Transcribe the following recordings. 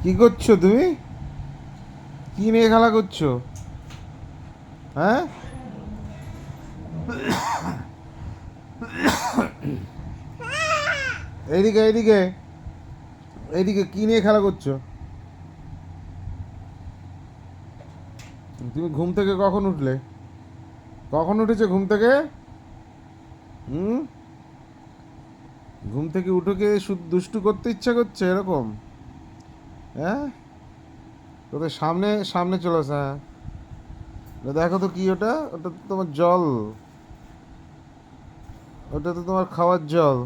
কি করছো তুমি? কি নিয়ে খেলা করছো? হ্যাঁ, এইদিকে এইদিকে এইদিকে কি নিয়ে খেলা করছো? তুমি ঘুম থেকে কখন উঠলে? কখন উঠেছে ঘুম থেকে? হুম? ঘুম থেকে উঠে কে শুধু দুষ্টু করতে ইচ্ছা করছে এরকম? হ্যাঁ, তোদের সামনে সামনে চলে আসে, হ্যাঁ। দেখো তো কি ওটা, ওটা তো তোমার জল। ওটা তো তোমার খাওয়ার জল।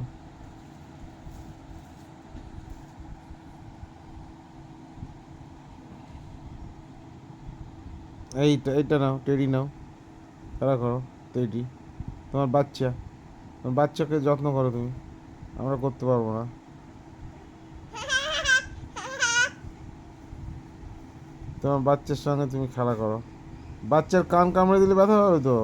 এইটা এইটা নাও, টেডি নাও, খেলা করো। টেডি তোমার বাচ্চা, তোমার বাচ্চাকে যত্ন করো তুমি। আমরা করতে পারবো না। তোমার বাচ্চার সঙ্গে তুমি খেলা করো। বাচ্চার কান কামড়ে দিলে ব্যথা হবে তো।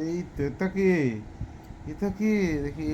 এই তো, এটা কি? এটা কি দেখি